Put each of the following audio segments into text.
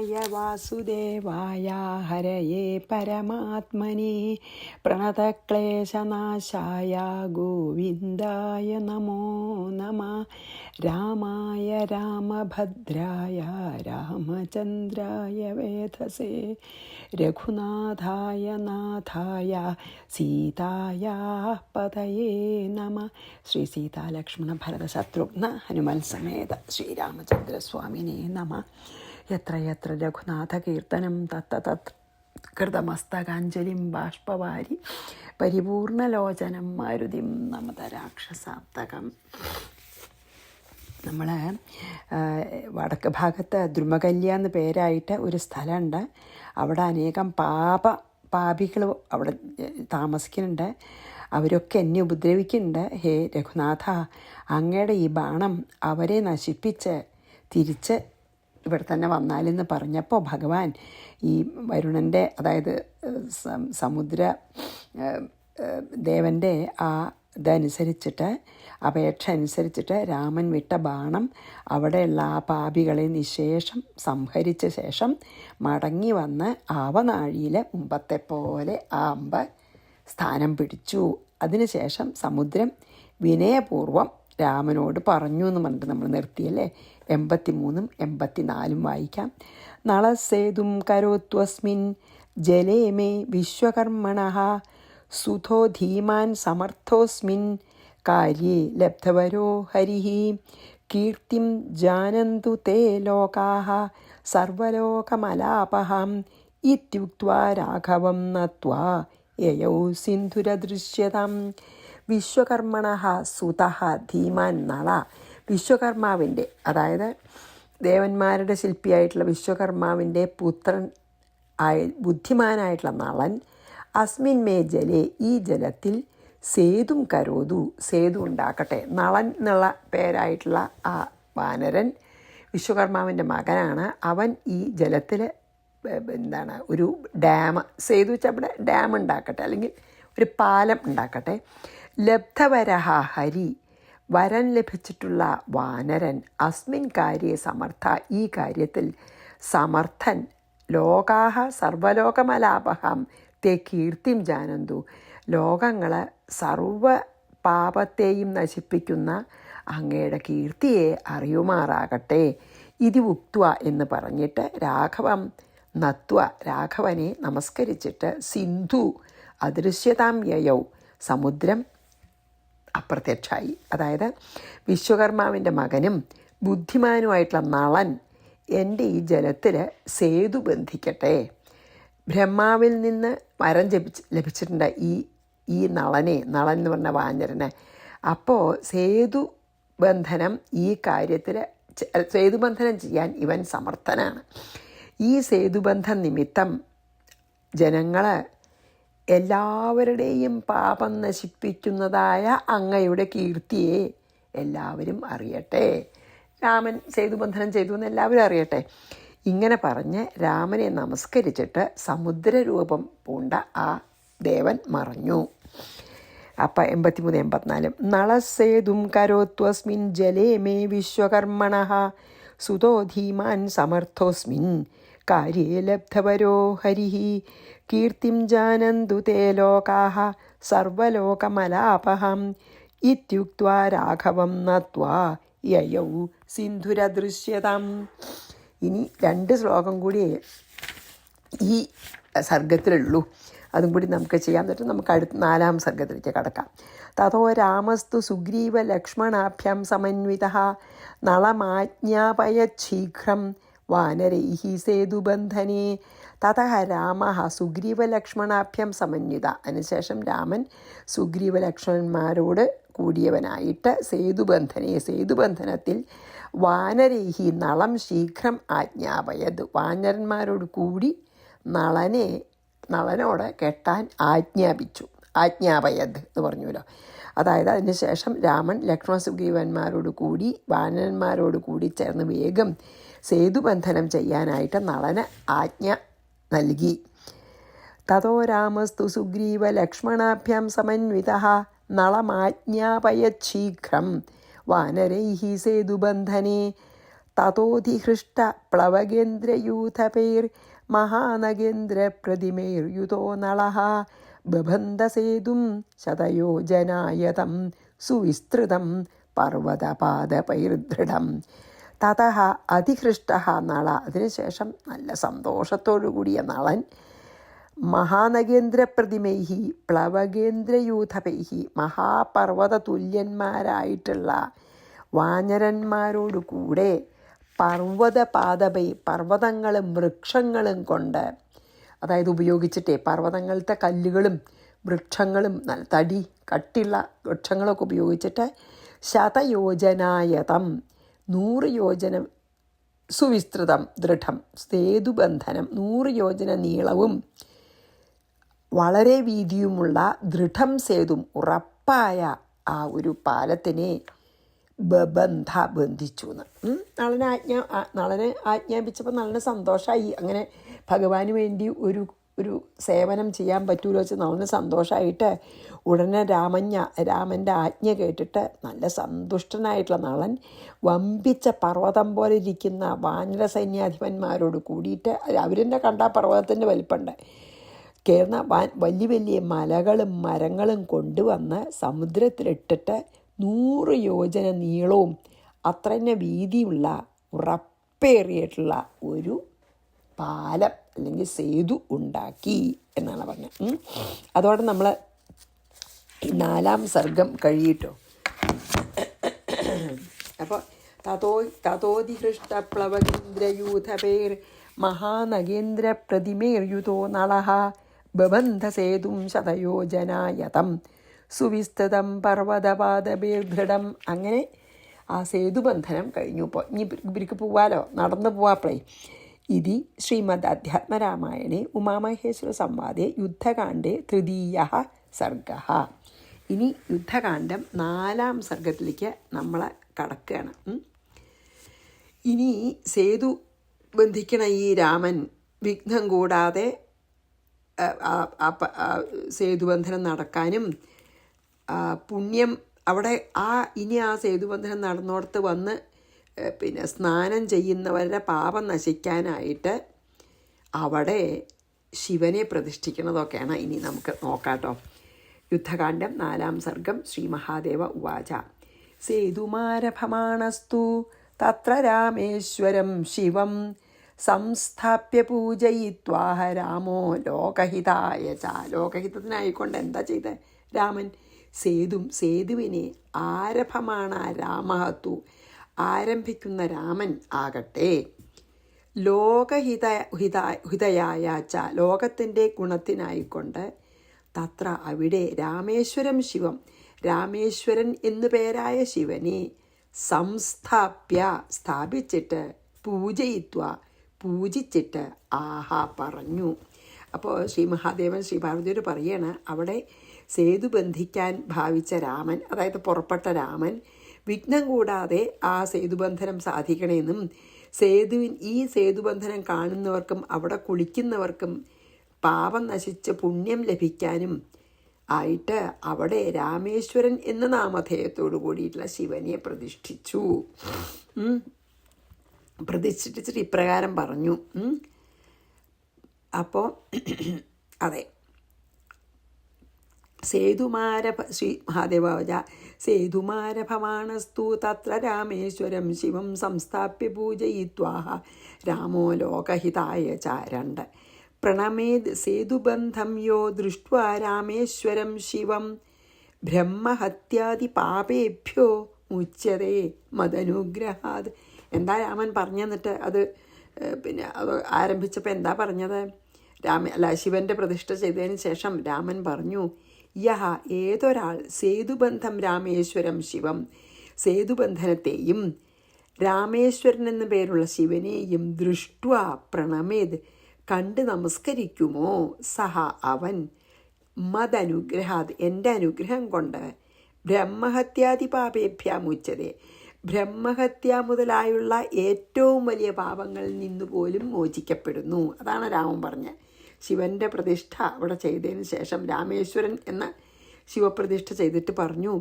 വാസുദേവായ ഹരയേ പരമാത്മനെ പ്രണതക്ലേശനാശായ ഗോവിന്ദായ നമോ നമഃ. രാമായ രാമഭദ്രായ രാമചന്ദ്രായ വേധസേ രഘുനാഥായ നാഥായ സീതായ പതയേ നമഃ. ശ്രീ സീതാലക്ഷ്മണ ഭരത ശത്രുഘ്ന ഹനുമൽ സമേത ശ്രീരാമചന്ദ്രസ്വാമിനേ നമഃ. യത്ര യത്ര രഘുനാഥകീർത്തനം തത്ര തത്ര കൃതമസ്തകാഞ്ജലിം ബാഷ്പവാരി പരിപൂർണലോചനം മാരുതിം നമത രാക്ഷസാന്തകം. നമ്മൾ വടക്ക് ഭാഗത്ത് ദ്രുമകല്യ എന്ന് പേരായിട്ട് ഒരു സ്ഥലമുണ്ട്. അവിടെ അനേകം പാപികൾ അവിടെ താമസിക്കുന്നുണ്ട്. അവരൊക്കെ എന്നെ ഉപദ്രവിക്കുന്നുണ്ട്. ഹേ രഘുനാഥ, അങ്ങയുടെ ഈ ബാണം അവരെ നശിപ്പിച്ച് തിരിച്ച് ഇവിടെ തന്നെ വന്നാലെന്ന് പറഞ്ഞപ്പോൾ ഭഗവാൻ ഈ വരുണൻ്റെ, അതായത് സമുദ്ര ദേവൻ്റെ ആ ഇതനുസരിച്ചിട്ട്, അപേക്ഷ അനുസരിച്ചിട്ട് രാമൻ വിട്ട ബാണം അവിടെയുള്ള ആ പാപികളെ നിശേഷം സംഹരിച്ച ശേഷം മടങ്ങി വന്ന് ആവനാഴിയിൽ മുമ്പത്തെ പോലെ ആ അമ്പ് സ്ഥാനം പിടിച്ചു. അതിനുശേഷം സമുദ്രം വിനയപൂർവം രാമനോട് പറഞ്ഞു എന്ന് പറഞ്ഞിട്ട് നമ്മൾ നിർത്തിയല്ലേ. 83 84 വായിക്കാം. നളസേതും കരോത്വസ്മിൻ ജലേ മേ വിശ്വകർമ്മണഃ സുധോ ധീമാൻ സമർത്ഥോസ്മിൻ കാര്യേ ലബ്ധവരോ ഹരിഃ കീർത്തിം ജാനന്തു തേ ലോകാഃ സർവലോകമലാപഹം ഇത്യുക്ത്വാ രാഘവം നത്വാ യയൗ സിന്ധുരദൃശ്യതാം. വിശ്വകർമ്മണഃ സുതഃ ധീമാൻ നള. വിശ്വകർമാവിൻ്റെ, അതായത് ദേവന്മാരുടെ ശില്പിയായിട്ടുള്ള വിശ്വകർമാവിൻ്റെ പുത്രൻ ബുദ്ധിമാനായിട്ടുള്ള നളൻ അസ്മിൻ മേ ജലേ, ഈ ജലത്തിൽ സേതും കരോതു, സേതു ഉണ്ടാക്കട്ടെ. നളൻ എന്നുള്ള പേരായിട്ടുള്ള ആ വാനരൻ വിശ്വകർമാവിൻ്റെ മകനാണ്. അവൻ ഈ ജലത്തിൽ ഒരു ഡാം, സേതു വെച്ചാൽ അവിടെ ഡാം ഉണ്ടാക്കട്ടെ, അല്ലെങ്കിൽ ഒരു പാലം ഉണ്ടാക്കട്ടെ. ലബ്ധവരഹ ഹരി, വരൻ ലഭിച്ചിട്ടുള്ള വാനരൻ. അസ്മിൻ കാര്യേ സമർത്ഥ, ഈ കാര്യത്തിൽ സമർത്ഥൻ. ലോകാഹ സർവലോകമലാപഹം തേ കീർത്തിം ജാനന്തു, ലോകങ്ങൾ സർവ പാപത്തെയും നശിപ്പിക്കുന്ന അങ്ങയുടെ കീർത്തിയെ അറിയുമാറാകട്ടെ. ഇത് ഉക്ത്വ എന്ന് പറഞ്ഞിട്ട് രാഘവം നത്വ, രാഘവനെ നമസ്കരിച്ചിട്ട് സിന്ധു അദൃശ്യതാം യയൗ, സമുദ്രം അപ്രത്യക്ഷമായി. അതായത് വിശ്വകർമാവിൻ്റെ മകനും ബുദ്ധിമാനുമായിട്ടുള്ള നളൻ എൻ്റെ ഈ ജലത്തിൽ സേതു ബന്ധിക്കട്ടെ. ബ്രഹ്മാവിൽ നിന്ന് വരം ലഭിച്ചിട്ടുണ്ട് ഈ നളൻ എന്ന് പറഞ്ഞ വാനരന്. അപ്പോൾ സേതുബന്ധനം ഈ കാര്യത്തിൽ, സേതുബന്ധനം ചെയ്യാൻ ഇവൻ സമർത്ഥനാണ്. ഈ സേതുബന്ധം നിമിത്തം ജനങ്ങൾ എല്ലാവരുടെയും പാപം നശിപ്പിക്കുന്നതായ അങ്ങയുടെ കീർത്തിയെ എല്ലാവരും അറിയട്ടെ. രാമൻ സേതുബന്ധനം ചെയ്തു എന്ന് എല്ലാവരും അറിയട്ടെ. ഇങ്ങനെ പറഞ്ഞ് രാമനെ നമസ്കരിച്ചിട്ട് സമുദ്രരൂപം പൂണ്ട ആ ദേവൻ മറഞ്ഞു. അപ്പം 83 84 നളസേതും കരോത്വസ്മിൻ ജലേ മേ വിശ്വകർമ്മണഃ സുതോ ധീമാൻ സമർത്ഥോസ്മിൻ കാര്യേ ലബ്ധവരോ ഹരിഃ കീർത്തിം ജാനന്തു തേ ലോകാഃ സർവലോകമലാപഹം ഇത്യുക്ത്വാ രാഘവം നത്വാ യയൗ സിന്ധുരദൃശ്യതാം. ഇനി 2 ശ്ലോകം കൂടി ഈ സർഗത്തിലുള്ളൂ. അതും കൂടി നമുക്ക് ചെയ്യാൻ പറ്റും. നമുക്ക് അടുത്ത 4-ാം സർഗത്തിലേക്ക് കടക്കാം. തതോ രാമസ്തു സുഗ്രീവ ലക്ഷ്മണാഭ്യാം സമന്വിതഃ നളമാജ്ഞാപയച്ഛീഘ്രം വാനരൈഃ സേതുബന്ധനേ. തതഃ രാമഃ സുഗ്രീവലക്ഷ്മണാഭ്യം സമന്വിത, അതിനുശേഷം രാമൻ സുഗ്രീവലക്ഷ്മണന്മാരോട് കൂടിയവനായിട്ട് സേതുബന്ധനത്തിൽ വാനരൈഹി നളം ശീഘ്രം ആജ്ഞാപയത്, വാനരന്മാരോട് കൂടി നളനോട് കെട്ടാൻ ആജ്ഞാപയത് എന്ന് പറഞ്ഞുല്ലോ. അതായത് അതിനുശേഷം രാമൻ ലക്ഷ്മണ സുഗ്രീവന്മാരോട് കൂടി വാനരന്മാരോട് കൂടി ചേർന്ന് വേഗം സേതുബന്ധനം ചെയ്യാനായിട്ട് നളന് ആജ്ഞ നൽകി. തതോ രാമസ്തു സുഗ്രീവ ലക്ഷ്മണാഭ്യാം സമന്വിതഃ നളമാജ്ഞാപയത് ശീഘ്രം വാനരൈഃ സേതുബന്ധനേ. തതോധിഹൃഷ്ട പ്ലവകേന്ദ്രയൂഥപൈർ മഹാനഗേന്ദ്രപ്രതിമൈർയുതോ നളഃ ബബന്ധസേതും ശതയോജനായതം സുവിസ്തൃതം പർവ്വതപാദപൈർദൃഢം. തതഃ അതിഹൃഷ്ടഃ നള, അതിനുശേഷം നല്ല സന്തോഷത്തോടു കൂടിയ നളൻ മഹാനഗേന്ദ്രപ്രതിമൈഹി പ്ലവകേന്ദ്രയൂഥപൈഹി മഹാപർവ്വത തുല്യന്മാരായിട്ടുള്ള വാനരന്മാരോടു കൂടെ പർവ്വതപാദപൈ പർവ്വതങ്ങളും വൃക്ഷങ്ങളും കൊണ്ട്, അതായത് ഉപയോഗിച്ചിട്ടേ പർവ്വതങ്ങളിലത്തെ കല്ലുകളും വൃക്ഷങ്ങളും തടി കട്ടിയുള്ള വൃക്ഷങ്ങളൊക്കെ ഉപയോഗിച്ചിട്ട് ശതയോജനായതം 100 യോജനം സുവിസ്തൃതം ദൃഢം സേതുബന്ധനം 100 യോജന നീളവും വളരെ വീതിയുമുള്ള ദൃഢം സേതും ഉറപ്പായ ആ ഒരു പാലത്തിനെ ബന്ധിച്ചു എന്ന്. നളനെ ആജ്ഞാപിച്ചപ്പോൾ നല്ല സന്തോഷമായി. അങ്ങനെ ഭഗവാന് വേണ്ടി ഒരു സേവനം ചെയ്യാൻ പറ്റുമല്ലോ വെച്ച് നളന് സന്തോഷമായിട്ട് ഉടനെ രാമൻ്റെ ആജ്ഞ കേട്ടിട്ട് നല്ല സന്തുഷ്ടനായിട്ടുള്ള നളൻ വമ്പിച്ച പർവ്വതം പോലെ ഇരിക്കുന്ന വാനര സൈന്യാധിപന്മാരോട് കൂടിയിട്ട്, അവരെന്നെ കണ്ട പർവ്വതത്തിൻ്റെ വലിപ്പമുണ്ട്, കേർന്ന വലിയ വലിയ മലകളും മരങ്ങളും കൊണ്ടുവന്ന് സമുദ്രത്തിലിട്ടിട്ട് 100 യോജന നീളവും അത്ര തന്നെ വീതിയുള്ള ഉറപ്പേറിയിട്ടുള്ള ഒരു പാലം അല്ലെങ്കിൽ സേതു ഉണ്ടാക്കി എന്നാണ് പറഞ്ഞത്. അതോടെ നമ്മൾ ഈ 4-ാം സർഗം കഴിയിട്ടോ. അപ്പോൾ തതോധിഹൃഷ്ട പ്ലവകേന്ദ്രയൂഥപൈർ മഹാനഗേന്ദ്ര പ്രതിമേർയുതോ നളഃ ബബന്ധസേതും ശതയോജനായതം സുവിസ്തൃതം പർവ്വതപാദപൈർദൃഢം. അങ്ങനെ ആ സേതുബന്ധനം കഴിഞ്ഞു. ഇപ്പോൾ ഇനി ഇവർക്ക് പോവാലോ, നടന്നു പോവാപ്പളേ. ഇതി ശ്രീമദ് അധ്യാത്മരാമായണേ ഉമാമഹേശ്വര സംവാദേ യുദ്ധകാണ്ഡേ 3-യഃ സർഗഃ. ഇനി യുദ്ധകാണ്ഡം 4-ാം സർഗത്തിലേക്ക് നമ്മൾ കടക്കുകയാണ്. ഇനി സേതു ബന്ധിക്കണ ഈ രാമൻ വിഘ്നം കൂടാതെ സേതുബന്ധനം നടക്കാനും പുണ്യം അവിടെ ഇനി ആ സേതുബന്ധനം നടന്നോടത്ത് വന്ന് പിന്നെ സ്നാനം ചെയ്യുന്നവരുടെ പാപം നശിക്കാനായിട്ട് അവിടെ ശിവനെ പ്രതിഷ്ഠിക്കുന്നതൊക്കെയാണ് ഇനി നമുക്ക് നോക്കാട്ടോ. യുദ്ധകാണ്ഡം 4-ാം സർഗം. ശ്രീ മഹാദേവ ഉവാച സേതുമാരഭമാണസ്തു തത്ര രാമേശ്വരം ശിവം സംസ്ഥാപ്യ പൂജയിത്വാഹ രാമോ ലോകഹിതായ ച. ലോകഹിതത്തിനായിക്കൊണ്ട് എന്താ ചെയ്ത് രാമൻ? സേതുവിനെ ആരഭമാണ് രാമഹത്തു, ആരംഭിക്കുന്ന രാമൻ ആകട്ടെ ലോകഹിതയായ ച, ലോകത്തിൻ്റെ ഗുണത്തിനായിക്കൊണ്ട് തത്ര അവിടെ രാമേശ്വരം ശിവം, രാമേശ്വരൻ എന്നു പേരായ ശിവനെ സംസ്ഥാപ്യ സ്ഥാപിച്ചിട്ട് പൂജയിത്വ പൂജിച്ചിട്ട് ആഹാ പറഞ്ഞു. അപ്പോൾ ശ്രീ മഹാദേവൻ ശ്രീ പാർവതിയോട് പറയാണ്, അവിടെ സേതു ബന്ധിക്കാൻ ഭാവിച്ച രാമൻ, അതായത് പുറപ്പെട്ട രാമൻ വിഘ്നം കൂടാതെ ആ സേതുബന്ധനം സാധിക്കണമെന്നും ഈ സേതുബന്ധനം കാണുന്നവർക്കും അവിടെ കുളിക്കുന്നവർക്കും പാപം നശിച്ച് പുണ്യം ലഭിക്കാനും ആയിട്ട് അവിടെ രാമേശ്വരൻ എന്ന നാമധേയത്തോടു കൂടിയിട്ടുള്ള ശിവനെ പ്രതിഷ്ഠിച്ചു. പ്രതിഷ്ഠിച്ചിട്ട് ഇപ്രകാരം പറഞ്ഞു. അപ്പോൾ അതെ, ശ്രീ മഹാദേവ സേതുമാരഭമാണസ്തു തത്ര രാമേശ്വരം ശിവം സംസ്ഥാപ്യ പൂജയിത്വാഹ രാമോ ലോകഹിതായ ച. 2 പ്രണമേത് സേതുബന്ധം യോ ദൃഷ്ട്വാ രാമേശ്വരം ശിവം ബ്രഹ്മഹത്യാദി പാപേഭ്യോ മുച്യതേ മദനുഗ്രഹാത്. എന്താ രാമൻ പറഞ്ഞെന്നിട്ട് അത് ആരംഭിച്ചപ്പോൾ എന്താ പറഞ്ഞത്? ശിവൻ്റെ പ്രതിഷ്ഠ ചെയ്തതിന് ശേഷം രാമൻ പറഞ്ഞു, യഹ ഏതൊരാൾ സേതുബന്ധം രാമേശ്വരം ശിവം, സേതുബന്ധനത്തെയും രാമേശ്വരൻ എന്നു പേരുള്ള ശിവനെയും ദൃഷ്ട്വാ പ്രണമേത് കണ്ട് നമസ്കരിക്കുമോ, സഹ അവൻ മദനുഗ്രഹാത് എൻ്റെ അനുഗ്രഹം കൊണ്ട് ബ്രഹ്മഹത്യാദി പാപേഭ്യാമുച്ചതേ ബ്രഹ്മഹത്യ മുതലായുള്ള ഏറ്റവും വലിയ പാപങ്ങളിൽ നിന്നുപോലും മോചിക്കപ്പെടുന്നു. അതാണ് രാമൻ പറഞ്ഞത്. ശിവൻ്റെ പ്രതിഷ്ഠ അവിടെ ചെയ്തതിന് ശേഷം രാമേശ്വരൻ എന്ന ശിവപ്രതിഷ്ഠ ചെയ്തിട്ട് പറഞ്ഞു,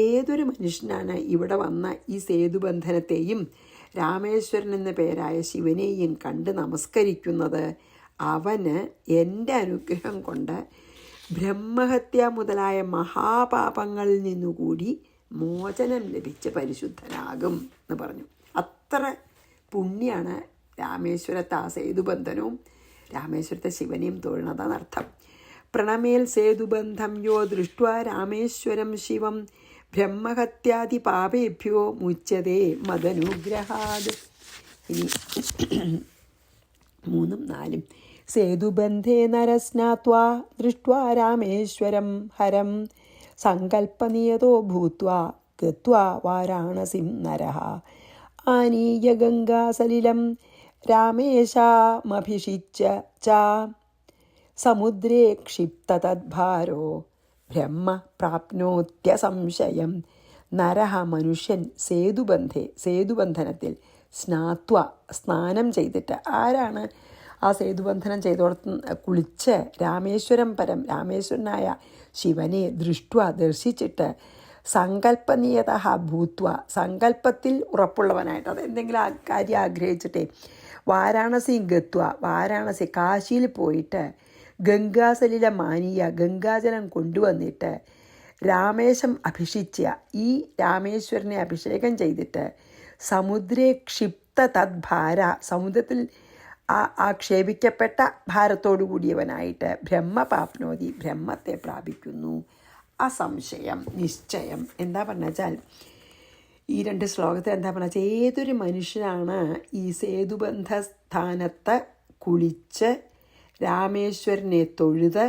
ഏതൊരു മനുഷ്യനാണ് ഇവിടെ വന്ന ഈ സേതുബന്ധനത്തെയും രാമേശ്വരൻ എന്ന പേരായ ശിവനെയും കണ്ട് നമസ്കരിക്കുന്നത് അവന് എൻ്റെ അനുഗ്രഹം കൊണ്ട് ബ്രഹ്മഹത്യ മുതലായ മഹാപാപങ്ങളിൽ നിന്നുകൂടി മോചനം ലഭിച്ച് പരിശുദ്ധനാകും എന്ന് പറഞ്ഞു. അത്ര പുണ്യാണ് രാമേശ്വരത്തെ ആ സേതുബന്ധനവും രാമേശ്വരത്തെ ശിവനെയും തൊഴുന്നതെന്നർത്ഥം. പ്രണമേൽ സേതുബന്ധം യോ ദൃഷ്ട്വാ രാമേശ്വരം ശിവം ബ്രഹ്മഹത്യാദി പാപേഭ്യോ മുച്യതേ മദനുഗ്രഹാത്. ഇനി 3, 4. സേതുബന്ധേ നരസ്നാത്വാ ദൃഷ്ട്വാ രാമേശ്വരം ഹരം സങ്കൽപ്പനിയതോ ഭൂത്വാ ഗത്വാ വാരാണസിം നരഃ ആനീയ ഗംഗാസലിലം രാമേശാമഭിഷിച്യ ച സമുദ്രേ ക്ഷിപ്ത തദ്ഭാരോ ബ്രഹ്മ പ്രാപ്നോത്യസംശയം. നരഹ മനുഷ്യൻ സേതുബന്ധനത്തിൽ സ്നാനം ചെയ്തിട്ട്, ആരാണ് ആ സേതുബന്ധനം ചെയ്തോടത്ത് കുളിച്ച് രാമേശ്വരനായ ശിവനെ ദർശിച്ചിട്ട് സങ്കല്പനീയത ഭൂത്വ, സങ്കല്പത്തിൽ ഉറപ്പുള്ളവനായിട്ട്, അത് എന്തെങ്കിലും കാര്യം ആഗ്രഹിച്ചിട്ടേ വാരാണസി വാരാണസി കാശിയിൽ പോയിട്ട് ഗംഗാസലില മാനീയ, ഗംഗാജലം കൊണ്ടുവന്നിട്ട് രാമേശം ഈ രാമേശ്വരനെ അഭിഷേകം ചെയ്തിട്ട് സമുദ്രേ ക്ഷിപ്ത തദ്ഭാര, സമുദ്രത്തിൽ ആക്ഷേപിക്കപ്പെട്ട ഭാരത്തോടു കൂടിയവനായിട്ട് ബ്രഹ്മപാപ്നോതി, ബ്രഹ്മത്തെ പ്രാപിക്കുന്നു. അസംശയം, നിശ്ചയം. എന്താ പറഞ്ഞാൽ ഈ 2 ശ്ലോകത്തിൽ എന്താ പറഞ്ഞാൽ, ഏതൊരു മനുഷ്യനാണ് ഈ സേതുബന്ധ സ്ഥാനത്ത് കുളിച്ച് രാമേശ്വരനെ തൊഴുത്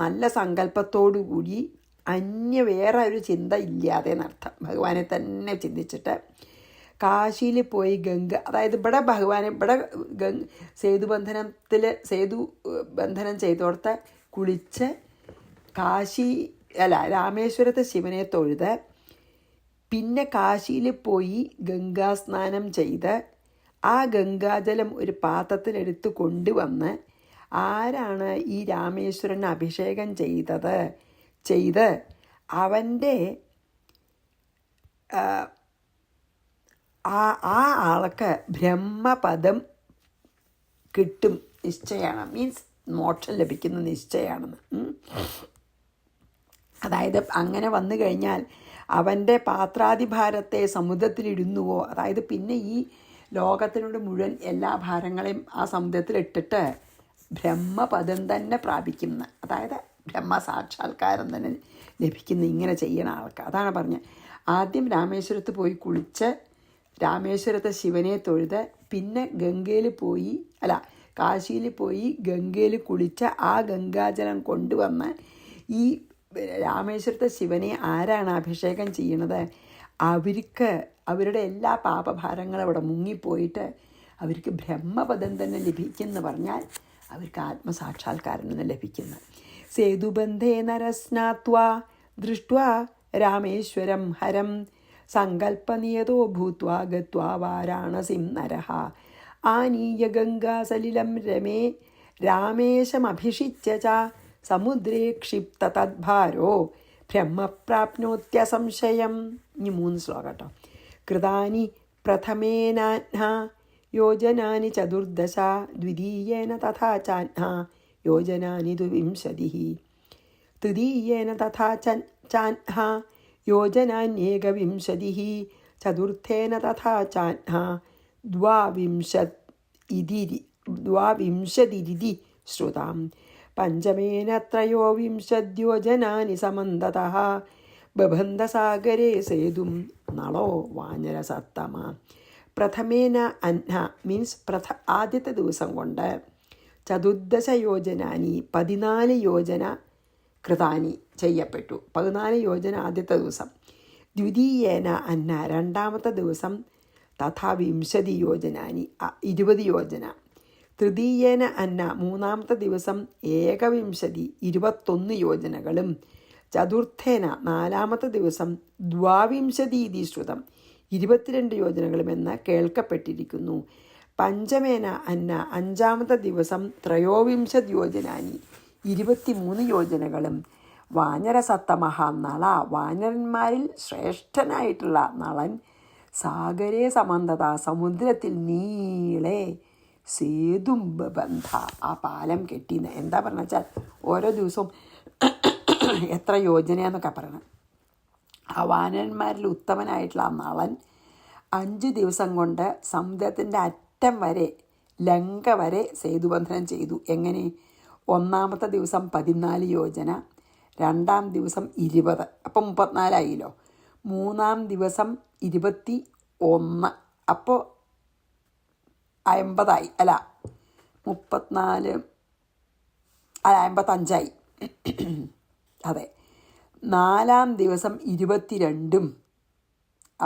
നല്ല സങ്കല്പത്തോടുകൂടി വേറെ ഒരു ചിന്ത ഇല്ലാതെ എന്നർത്ഥം, ഭഗവാനെ തന്നെ ചിന്തിച്ചിട്ട് കാശിയിൽ പോയി അതായത് ഇവിടെ സേതുബന്ധനം ചെയ്തോടത്ത് കുളിച്ച് രാമേശ്വരത്തെ ശിവനെ തൊഴുത് പിന്നെ കാശിയിൽ പോയി ഗംഗാസ്നാനം ചെയ്ത് ആ ഗംഗാജലം ഒരു പാത്രത്തിലെടുത്ത് കൊണ്ടുവന്ന് ആരാണ് ഈ രാമേശ്വരനെ അഭിഷേകം ചെയ്ത് അവൻ്റെ ആ ആൾക്ക് ബ്രഹ്മപദം കിട്ടും, നിശ്ചയമാണ്. മീൻസ് മോക്ഷം ലഭിക്കുന്ന നിശ്ചയമാണെന്ന്. അതായത് അങ്ങനെ വന്നു കഴിഞ്ഞാൽ അവൻ്റെ പാത്രാതിഭാരത്തെ സമുദ്രത്തിലിടുന്നുവോ, അതായത് പിന്നെ ഈ ലോകത്തിനോട് മുഴുവൻ എല്ലാ ഭാരങ്ങളെയും ആ സമുദ്രത്തിലിട്ടിട്ട് ബ്രഹ്മപദം തന്നെ പ്രാപിക്കുന്ന, അതായത് ബ്രഹ്മസാക്ഷാത്കാരം തന്നെ ലഭിക്കുന്ന ഇങ്ങനെ ചെയ്യുന്ന ആൾക്ക്. അതാണ് പറഞ്ഞത്. ആദ്യം രാമേശ്വരത്ത് പോയി കുളിച്ച് രാമേശ്വരത്തെ ശിവനെ തൊഴുത് പിന്നെ കാശിയിൽ പോയി ഗംഗയിൽ കുളിച്ച് ആ ഗംഗാജലം കൊണ്ടുവന്ന് ഈ രാമേശ്വരത്തെ ശിവനെ ആരാണ് അഭിഷേകം ചെയ്യണത്, അവരുടെ എല്ലാ പാപഭാരങ്ങളും അവിടെ മുങ്ങിപ്പോയിട്ട് അവർക്ക് ബ്രഹ്മപദം തന്നെ ലഭിക്കുമെന്ന് പറഞ്ഞാൽ അവർക്ക് ആത്മസാക്ഷാത്കാരം തന്നെ ലഭിക്കുന്നു. സേതുബന്ധേ നരസ്നാത്വാ ദൃഷ്ട്വാ രാമേശ്വരം ഹരം സങ്കൽപ്പനിയതോ ഭൂത്വാ ഗത്വാ വാരാണസിം നരഃ ആനീയ ഗംഗാസലിലം രാമേശമഭിഷിച്യ ച സമുദ്രേ ക്ഷിപ്ത തദ്ഭാരോ ബ്രഹ്മപ്രാപ്നോത്യസംശയം. ഇനി 3 ശ്ലോകം കേട്ടോ. കൃതാനി പ്രഥമേനാഹ്ന യോജനാനി 14 ദ്വിതീയേന തഥാ ചാഹ്ന യോജനാനി 20 തൃതീയേന തഥാ ചാഹ്ന യോജനാന്യേകവിംശതിഃ ചതുർത്ഥേന തഥാ ചാഹ്ന 20 ശ്രുതാം പഞ്ചമേന 23 യോജനാനി സമന്തതഃ ബബന്ധസാഗരേ സേതും നളോ വാനരസത്തമ. പ്രഥമേന അഹ്ന മീൻസ് ആദ്യത്തെ ദിവസം കൊണ്ട് 14 യോജനാനി 14 യോജന കൃതാനി ചെയ്യപ്പെട്ടു. 14 യോജന ആദ്യത്തെ ദിവസം. ദ്വിതീയേന അഹ്ന രണ്ടാമത്തെ ദിവസം തഥാ 20 യോജനാനി 20 യോജന. തൃതീയേന അഹ്ന മൂന്നാമത്തെ ദിവസം 21 യോജനകളും. ചതുർത്ഥേന നാലാമത്തെ ദിവസം 22 ശ്രുതം 22 യോജനകളുമെന്ന് കേൾക്കപ്പെട്ടിരിക്കുന്നു. പഞ്ചമേന അഹ്ന അഞ്ചാമത്തെ ദിവസം 23 യോജനാനി 23 യോജനകളും. വാനരസത്തമഹ നള വാനരന്മാരിൽ ശ്രേഷ്ഠനായിട്ടുള്ള നളൻ സാഗരേ സമന്തത, സമുദ്രത്തിൽ നീളെ സേതും ബന്ധ, ആ പാലം കെട്ടിന്ന്. എന്താ പറഞ്ഞ വെച്ചാൽ ഓരോ ദിവസവും എത്ര യോജനയെന്നൊക്കെ പറയണം. ആ വാനരന്മാരിൽ ഉത്തമനായിട്ടുള്ള ആ നളൻ 5 ദിവസം കൊണ്ട് സമുദ്രത്തിൻ്റെ അറ്റം വരെ, ലങ്ക വരെ സേതുബന്ധനം ചെയ്തു. എങ്ങനെ? ഒന്നാമത്തെ ദിവസം 14 യോജന, രണ്ടാം ദിവസം 20, അപ്പം 34ആയില്ലോ. മൂന്നാം ദിവസം 21, അപ്പോൾ 50ആയി. അല്ല 34 അല്ല 55ആയി. അതെ. നാലാം ദിവസം 22,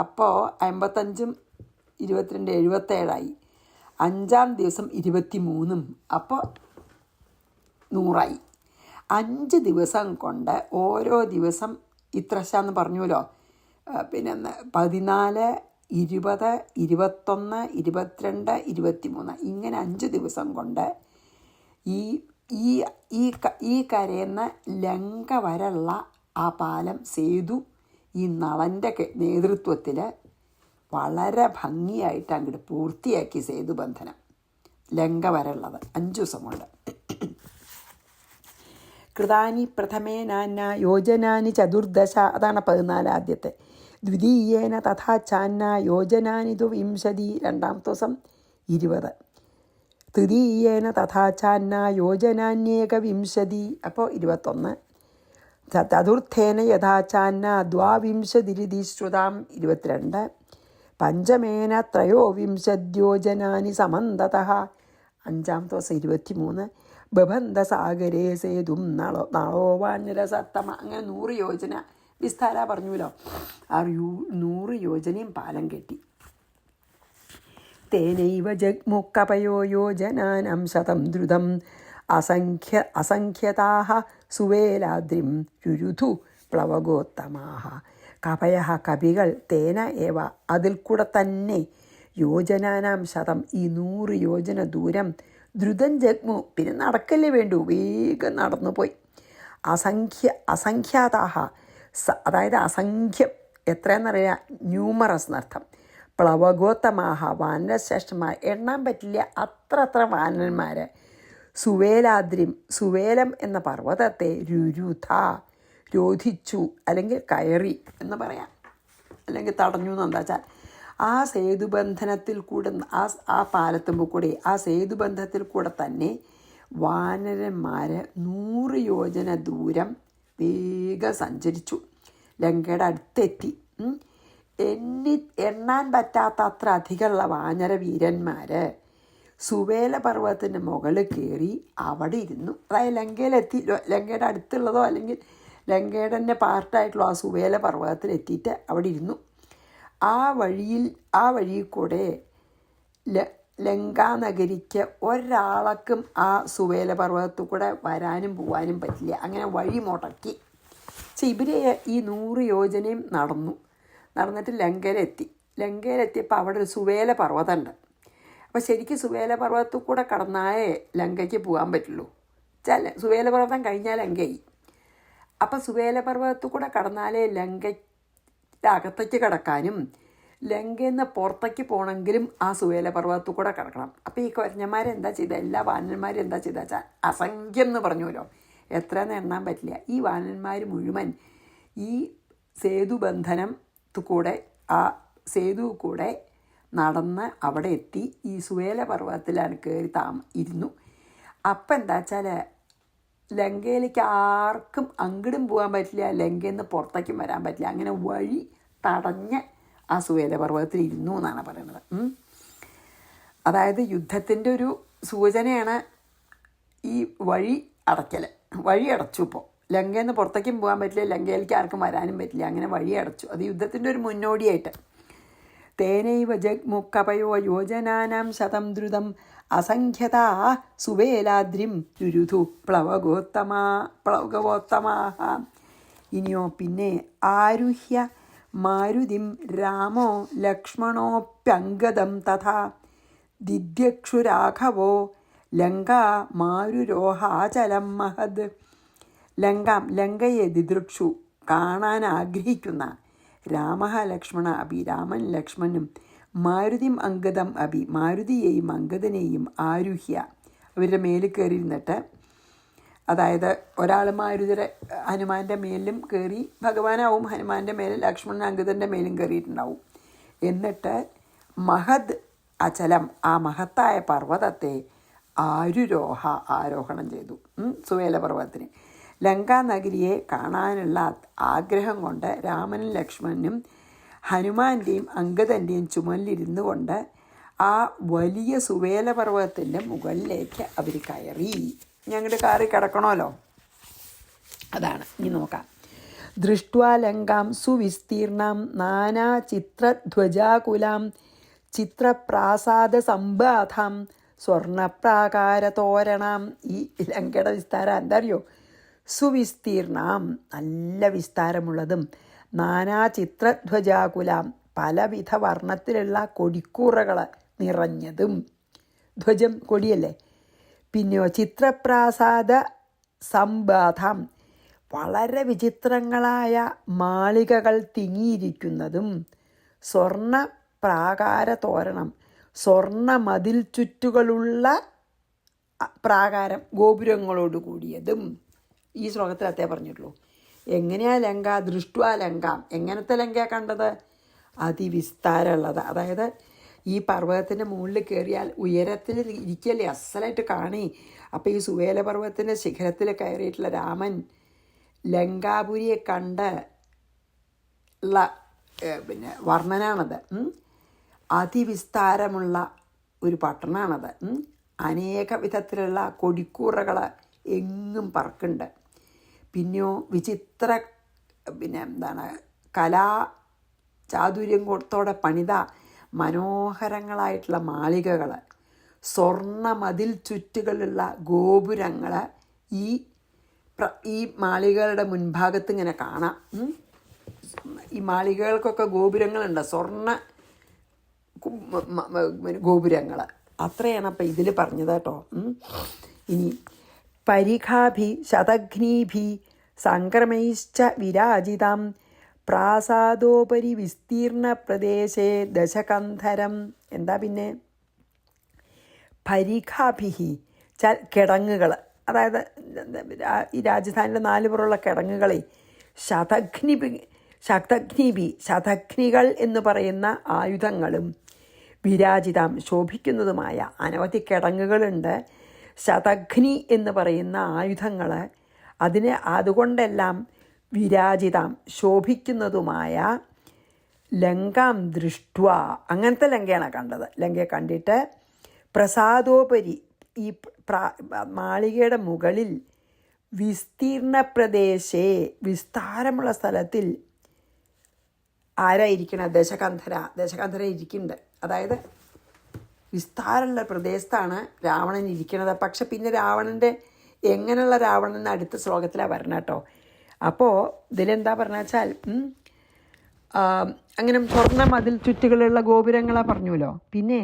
അപ്പോൾ 55ഉം 22 77ആയി. അഞ്ചാം ദിവസം 23, അപ്പോൾ 100ആയി. 5 ദിവസം കൊണ്ട് ഓരോ ദിവസം ഇത്രശാന്ന് പറഞ്ഞുല്ലോ. പിന്നെ 14, 20, 21, 22, 23, ഇങ്ങനെ 5 ദിവസം കൊണ്ട് ഈ ഈ ഈ കരയുന്ന ലങ്ക വരെയുള്ള ആ പാലം സേതു ഈ നളൻ്റെ നേതൃത്വത്തിൽ വളരെ ഭംഗിയായിട്ട് അങ്ങോട്ട് പൂർത്തിയാക്കി. സേതുബന്ധനം ലങ്ക വരെയുള്ളത് 5 ദിവസം കൊണ്ട്. കൃതാനി പ്രഥമേനാന്ന യോജനാനി ചതുർദശ, അതാണ് 14 ആദ്യത്തെ. ദ്വിതീയേന തഥാ ചാന്ന യോജനാനി 20, രണ്ടാമത്തെ ദിവസം 20. തൃതീയേന തഥാ ചാന്ന യോജനാന്യേക 20, അപ്പോൾ 21. ചതുർത്ഥേന യഥാ ചാന്ന 22 ശ്രുതാം 22. പഞ്ചമേന 23 യോജനാനി സമന്തതഃ, അഞ്ചാമത്തെ ദിവസം 23. ബബന്ധ സാഗരേ സേതും നളോ വാനരസത്തമ, അങ്ങനെ 100 യോജന വിസ്താര പറഞ്ഞുല്ലോ. ആ 100 യോജനയും പാലം കെട്ടി. തേനൈവ ജഗ്മുക്കപയോ യോജനാനാം ശതം ദ്രുതം അസംഖ്യതാഃ സുവേലാദ്രിം രുരുധു പ്ലവഗോത്തമാഃ. കപയഃ, കപികൾ, തേന ഏവ, അതിൽ കൂടെ തന്നെ, യോജനാനാം ശതം, ഈ 100 യോജന ദൂരം, ദ്രുതം ജഗ്മു, പിന്നെ നടക്കല്ലേ വേണ്ടു, വേഗം നടന്നു പോയി. അസംഖ്യാതാഹ, അതായത് അസംഖ്യം, എത്രയെന്നറിയാം, ന്യൂമറസ് എന്നർത്ഥം. പ്ലവഗോത്തമാഹ, വാനരശ്രേഷ്ഠന്മാർ, എണ്ണാൻ പറ്റില്ല അത്ര വാനരന്മാർ. സുവേലാദ്രിം, സുവേലം എന്ന പർവ്വതത്തെ, രുരുധ, രോധിച്ചു, അല്ലെങ്കിൽ കയറി എന്ന് പറയാം, അല്ലെങ്കിൽ തടഞ്ഞു എന്നെന്താ വെച്ചാൽ ആ സേതുബന്ധനത്തിൽ കൂടെ, ആ പാലത്തുമ്പോൾ കൂടെ, ആ സേതുബന്ധത്തിൽ കൂടെ തന്നെ വാനരന്മാർ 100 യോജന ദൂരം വേഗം സഞ്ചരിച്ചു. ലങ്കയുടെ അടുത്തെത്തി. എണ്ണാൻ പറ്റാത്ത അത്ര അധികമുള്ള വാനര വീരന്മാർ സുവേല പർവ്വതത്തിൻ്റെ മുകളിൽ കയറി അവിടെ ഇരുന്നു. അതായത് ലങ്കയിലെത്തി, ലങ്കയുടെ അടുത്തുള്ളതോ അല്ലെങ്കിൽ ലങ്കയുടെ തന്നെ പാർട്ടായിട്ടുള്ള ആ സുവേല പർവ്വതത്തിലെത്തിയിട്ട് അവിടെ ഇരുന്നു. ആ വഴിയിൽ കൂടെ ലങ്കാനഗരിക്ക് ഒരാൾക്കും ആ സുവേല പർവ്വതത്തിൽ കൂടെ വരാനും പോകാനും പറ്റില്ല. അങ്ങനെ വഴി മുടക്കി. ഇവർ ഈ 100 യോജനയും നടന്നിട്ട് ലങ്കയിലെത്തിയപ്പോൾ അവിടെ ഒരു സുവേല പർവ്വതമുണ്ട്. അപ്പോൾ ശരിക്കും സുവേല പർവ്വതത്തിൽ കൂടെ കടന്നാലേ ലങ്കയ്ക്ക് പോകാൻ പറ്റുള്ളൂ. സുവേല പർവ്വതം കഴിഞ്ഞാൽ ലങ്കയായി. അപ്പം സുവേല പർവ്വതത്തിൽ കൂടെ കടന്നാലേ ലങ്കയുടെ അകത്തേക്ക് കിടക്കാനും ലങ്കയിൽ നിന്ന് പുറത്തേക്ക് പോകണമെങ്കിലും ആ സുവേല പർവ്വതത്തിൽ കൂടെ കിടക്കണം. അപ്പോൾ ഈ കൊരഞ്ഞന്മാരെന്താ ചെയ്ത, എല്ലാ വാനന്മാരും എന്താ ചെയ്ത വെച്ചാൽ, അസംഖ്യം എന്ന് പറഞ്ഞുല്ലോ, എത്രയെന്ന് എണ്ണാൻ പറ്റില്ല. ഈ വാനന്മാർ മുഴുവൻ ഈ സേതുബന്ധനത്തിൽ കൂടെ, ആ സേതു കൂടെ നടന്ന് അവിടെ എത്തി. ഈ സുവേല പർവ്വതത്തിലാണ് കയറി ഇരുന്നു. അപ്പം എന്താ വെച്ചാൽ ലങ്കയിലേക്ക് ആർക്കും അങ്ങടും പോകാൻ പറ്റില്ല, ലങ്കയിൽ നിന്ന് പുറത്തേക്കും വരാൻ പറ്റില്ല. അങ്ങനെ വഴി തടഞ്ഞ് ആ സുവേല പർവ്വതത്തിൽ ഇരുന്നു എന്നാണ് പറയുന്നത്. അതായത് യുദ്ധത്തിൻ്റെ ഒരു സൂചനയാണ് ഈ വഴി അടയ്ക്കൽ. വഴി അടച്ചു. ഇപ്പോൾ ലങ്കയിൽ നിന്ന് പുറത്തേക്കും പോകാൻ പറ്റില്ല, ലങ്കയിലേക്ക് ആർക്കും വരാനും പറ്റില്ല. അങ്ങനെ വഴി അടച്ചു. അത് യുദ്ധത്തിൻ്റെ ഒരു മുന്നോടിയായിട്ട്. തേനൈവ ജഗ്മുക്കപയോ യോജനാനാം ശതം ദ്രുതം അസംഖ്യതാ സുവേലാദ്രിം രുരുധു പ്ലവഗോത്തമാഃ. ഇനിയോ പിന്നെ ആരുഹ്യ മാരുതിം രാമോ ലക്ഷ്മണോപ്യംഗദം തഥാ ദിദ്യക്ഷുരാഘവോ ലങ്കാ മാരുരോഹാചലം മഹദ്. ലങ്കയെ ദിദൃക്ഷു, കാണാൻ ആഗ്രഹിക്കുന്ന, രാമ ലക്ഷ്മണ അഭി, രാമൻ ലക്ഷ്മണനും മാരുതിം അങ്കദം അഭി, മാരുതിയെയും അങ്കദനെയും ആരുഹ്യ, അവരുടെ മേലിൽ കയറിയിരുന്നിട്ട്, അതായത് ഒരാൾ ഹനുമാൻ്റെ മേലിലും കയറി ഭഗവാനാവും, ഹനുമാൻ്റെ മേലും ലക്ഷ്മണൻ അങ്കദൻ്റെ മേലും കയറിയിട്ടുണ്ടാവും. എന്നിട്ട് മഹദ് അചലം, ആ മഹത്തായ പർവ്വതത്തെ ആരോഹണം ചെയ്തു. സുവേല പർവ്വതത്തിന് ലങ്കാനഗരിയെ കാണാനുള്ള ആഗ്രഹം കൊണ്ട് രാമനും ലക്ഷ്മണനും ഹനുമാൻ്റെയും അങ്കദൻ്റെയും ചുമലിലിരുന്നു കൊണ്ട് ആ വലിയ സുവേല പർവ്വതത്തിൻ്റെ മുകളിലേക്ക് അവർ കയറി. ഞങ്ങളുടെ കാറി കിടക്കണമല്ലോ, അതാണ്. ഇനി നോക്കാം. ദൃഷ്ട്വാ ലങ്കാം സുവിസ്തീർണാം നാനാ ചിത്രധ്വജാകുലാം ചിത്രപ്രാസാദ സംബാധാം സ്വർണപ്രാകാരതോരണാം. ഈ ലങ്കയുടെ വിസ്താരം എന്താ അറിയോ? സുവിസ്തീർണാം, നല്ല വിസ്താരമുള്ളതും, നാനാ ചിത്രധ്വജാകുലാം, പലവിധ വർണ്ണത്തിലുള്ള കൊടിക്കൂറകൾ നിറഞ്ഞതും. ധ്വജം കൊടിയല്ലേ. പിന്നെയോ ചിത്രപ്രാസാദ സംബാധാം, വളരെ വിചിത്രങ്ങളായ മാളികകൾ തിങ്ങിയിരിക്കുന്നതും. സ്വർണ്ണ പ്രാകാര തോരണം, സ്വർണ്ണ മതിൽ ചുറ്റുകളുള്ള പ്രാകാരം, ഗോപുരങ്ങളോട് കൂടിയതും. ഈ ശ്ലോകത്തിൽ അതേ പറഞ്ഞിട്ടുള്ളൂ. എങ്ങനെയാ ലങ്ക? ദൃഷ്ട്വാ ലങ്കാം, എങ്ങനത്തെ ലങ്കയാണ് കണ്ടത്? അതിവിസ്താരമുള്ളത്. അതായത് ഈ പർവ്വതത്തിൻ്റെ മുകളിൽ കയറിയാൽ ഉയരത്തിൽ ഇരിക്കല്ലേ, അസലായിട്ട് കാണി. അപ്പോൾ ഈ സുവേല പർവ്വതത്തിൻ്റെ ശിഖരത്തിൽ കയറിയിട്ടുള്ള രാമൻ ലങ്കാപുരിയെ കണ്ട് ഉള്ള വർണ്ണനാണത്. അതിവിസ്താരമുള്ള ഒരു പട്ടണമാണത്. അനേക വിധത്തിലുള്ള കൊടിക്കൂറകൾ എങ്ങും പറക്കുന്നുണ്ട്. പിന്നെയോ വിചിത്ര കലാ ചാതുര്യത്തോടെ പണിത മനോഹരങ്ങളായിട്ടുള്ള മാളികകൾ, സ്വർണ്ണ മതിൽ ചുറ്റുകളുള്ള ഗോപുരങ്ങൾ ഈ മാളികകളുടെ മുൻഭാഗത്ത് ഇങ്ങനെ കാണാം. ഈ മാളികകൾക്കൊക്കെ ഗോപുരങ്ങളുണ്ട്, സ്വർണ്ണ ഗോപുരങ്ങൾ. അത്രയാണ് അപ്പം ഇതിൽ പറഞ്ഞത് കേട്ടോ. ഇനി പരിഖാഭി ശതഘ്നീഭി സംക്രമൈശ്ച വിരാജിതാം പ്രാസാദോപരി വിസ്തീർണ പ്രദേശേ ദശകന്ധരം. എന്താ പിന്നെ? പരിഖാഭിഹി കിടങ്ങുകൾ, അതായത് ഈ രാജധാനിയുടെ 4 പുറമുള്ള കിടങ്ങുകളെ ശതഘ്നികൾ എന്ന് പറയുന്ന ആയുധങ്ങളും വിരാജിതാം ശോഭിക്കുന്നതുമായ അനവധി കിടങ്ങുകളുണ്ട്. ശതഘ്നി എന്ന് പറയുന്ന ആയുധങ്ങൾ, അതുകൊണ്ടെല്ലാം വിരാജിതാം ശോഭിക്കുന്നതുമായ ലങ്കാം ദൃഷ്ട്വ, അങ്ങനത്തെ ലങ്കയാണ് കണ്ടത്. ലങ്കയെ കണ്ടിട്ട് പ്രസാദോപരി, ഈ മാളികയുടെ മുകളിൽ വിസ്തീർണ പ്രദേശേ, വിസ്താരമുള്ള സ്ഥലത്തിൽ ആരായിരിക്കണം? ദശകന്ധര ഇരിക്കുന്നുണ്ട്. അതായത് വിസ്താരമുള്ള പ്രദേശത്താണ് രാവണൻ ഇരിക്കുന്നത്. പക്ഷെ പിന്നെ രാവണൻ്റെ എങ്ങനെയുള്ള രാവണൻ അടുത്ത ശ്ലോകത്തിലാണ് വരണം കേട്ടോ. അപ്പോൾ ഇതിലെന്താ പറഞ്ഞ വെച്ചാൽ അങ്ങനെ സ്വർണ്ണ മതിൽ ചുറ്റുകളുള്ള ഗോപുരങ്ങളാണ് പറഞ്ഞല്ലോ. പിന്നെ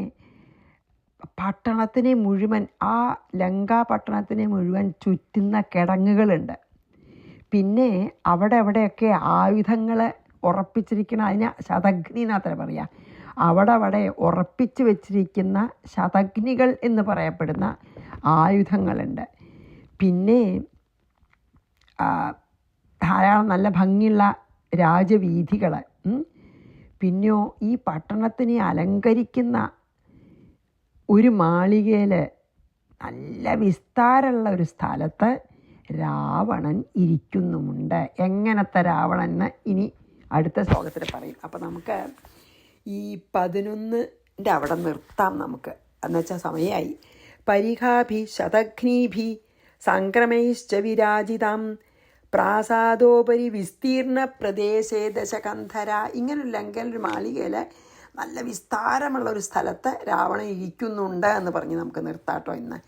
പട്ടണത്തിനെ മുഴുവൻ, ആ ലങ്കാ പട്ടണത്തിനെ മുഴുവൻ ചുറ്റുന്ന കിടങ്ങുകളുണ്ട്. പിന്നെ അവിടെയൊക്കെ ആയുധങ്ങൾ ഉറപ്പിച്ചിരിക്കുന്ന, അതിന് ശതഘ്നി എന്നത്ര പറയുക, അവിടെ ഉറപ്പിച്ച് വെച്ചിരിക്കുന്ന ശതഘ്നികൾ എന്ന് പറയപ്പെടുന്ന ആയുധങ്ങളുണ്ട്. പിന്നെ ധാരാളം നല്ല ഭംഗിയുള്ള രാജവീഥികൾ. പിന്നെയോ ഈ പട്ടണത്തിനെ അലങ്കരിക്കുന്ന ഒരു മാളികയിൽ, നല്ല വിസ്താരമുള്ള ഒരു സ്ഥലത്ത് രാവണൻ ഇരിക്കുന്നുമുണ്ട്. എങ്ങനത്തെ രാവണൻ എന്ന് ഇനി അടുത്ത ശ്ലോകത്തിൽ പറയും. അപ്പോൾ നമുക്ക് ഈ 11ൻ്റെ അവിടെ നിർത്താം നമുക്ക്, എന്നുവെച്ചാൽ സമയമായി. പരിഖാഭി ശതഘ്നീഭി സംക്രമൈശ്ച വിരാജിതാം പ്രാസാദോപരി വിസ്തീർണ പ്രദേശേ ദശകന്ധര. ഇങ്ങനൊരു ലങ്കയിലൊരു മാളികയിൽ നല്ല വിസ്താരമുള്ള ഒരു സ്ഥലത്ത് രാവണൻ ഇരിക്കുന്നുണ്ട് എന്ന് പറഞ്ഞ് നമുക്ക് നിർത്താട്ടോ ഇന്ന്.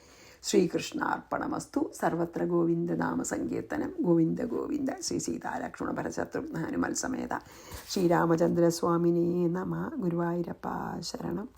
ശ്രീകൃഷ്ണാർപ്പണമസ്തു. സർവത്ര ഗോവിന്ദനാമ സങ്കീർത്തനം. ഗോവിന്ദ ഗോവിന്ദ. ശ്രീ സീതാലക്ഷ്മണ ഭരതശത്രുഘ്ന ഹനുമൽ സമേത ശ്രീരാമചന്ദ്രസ്വാമിനേ നമ. ഗുരുവായൂരപ്പ ശരണം.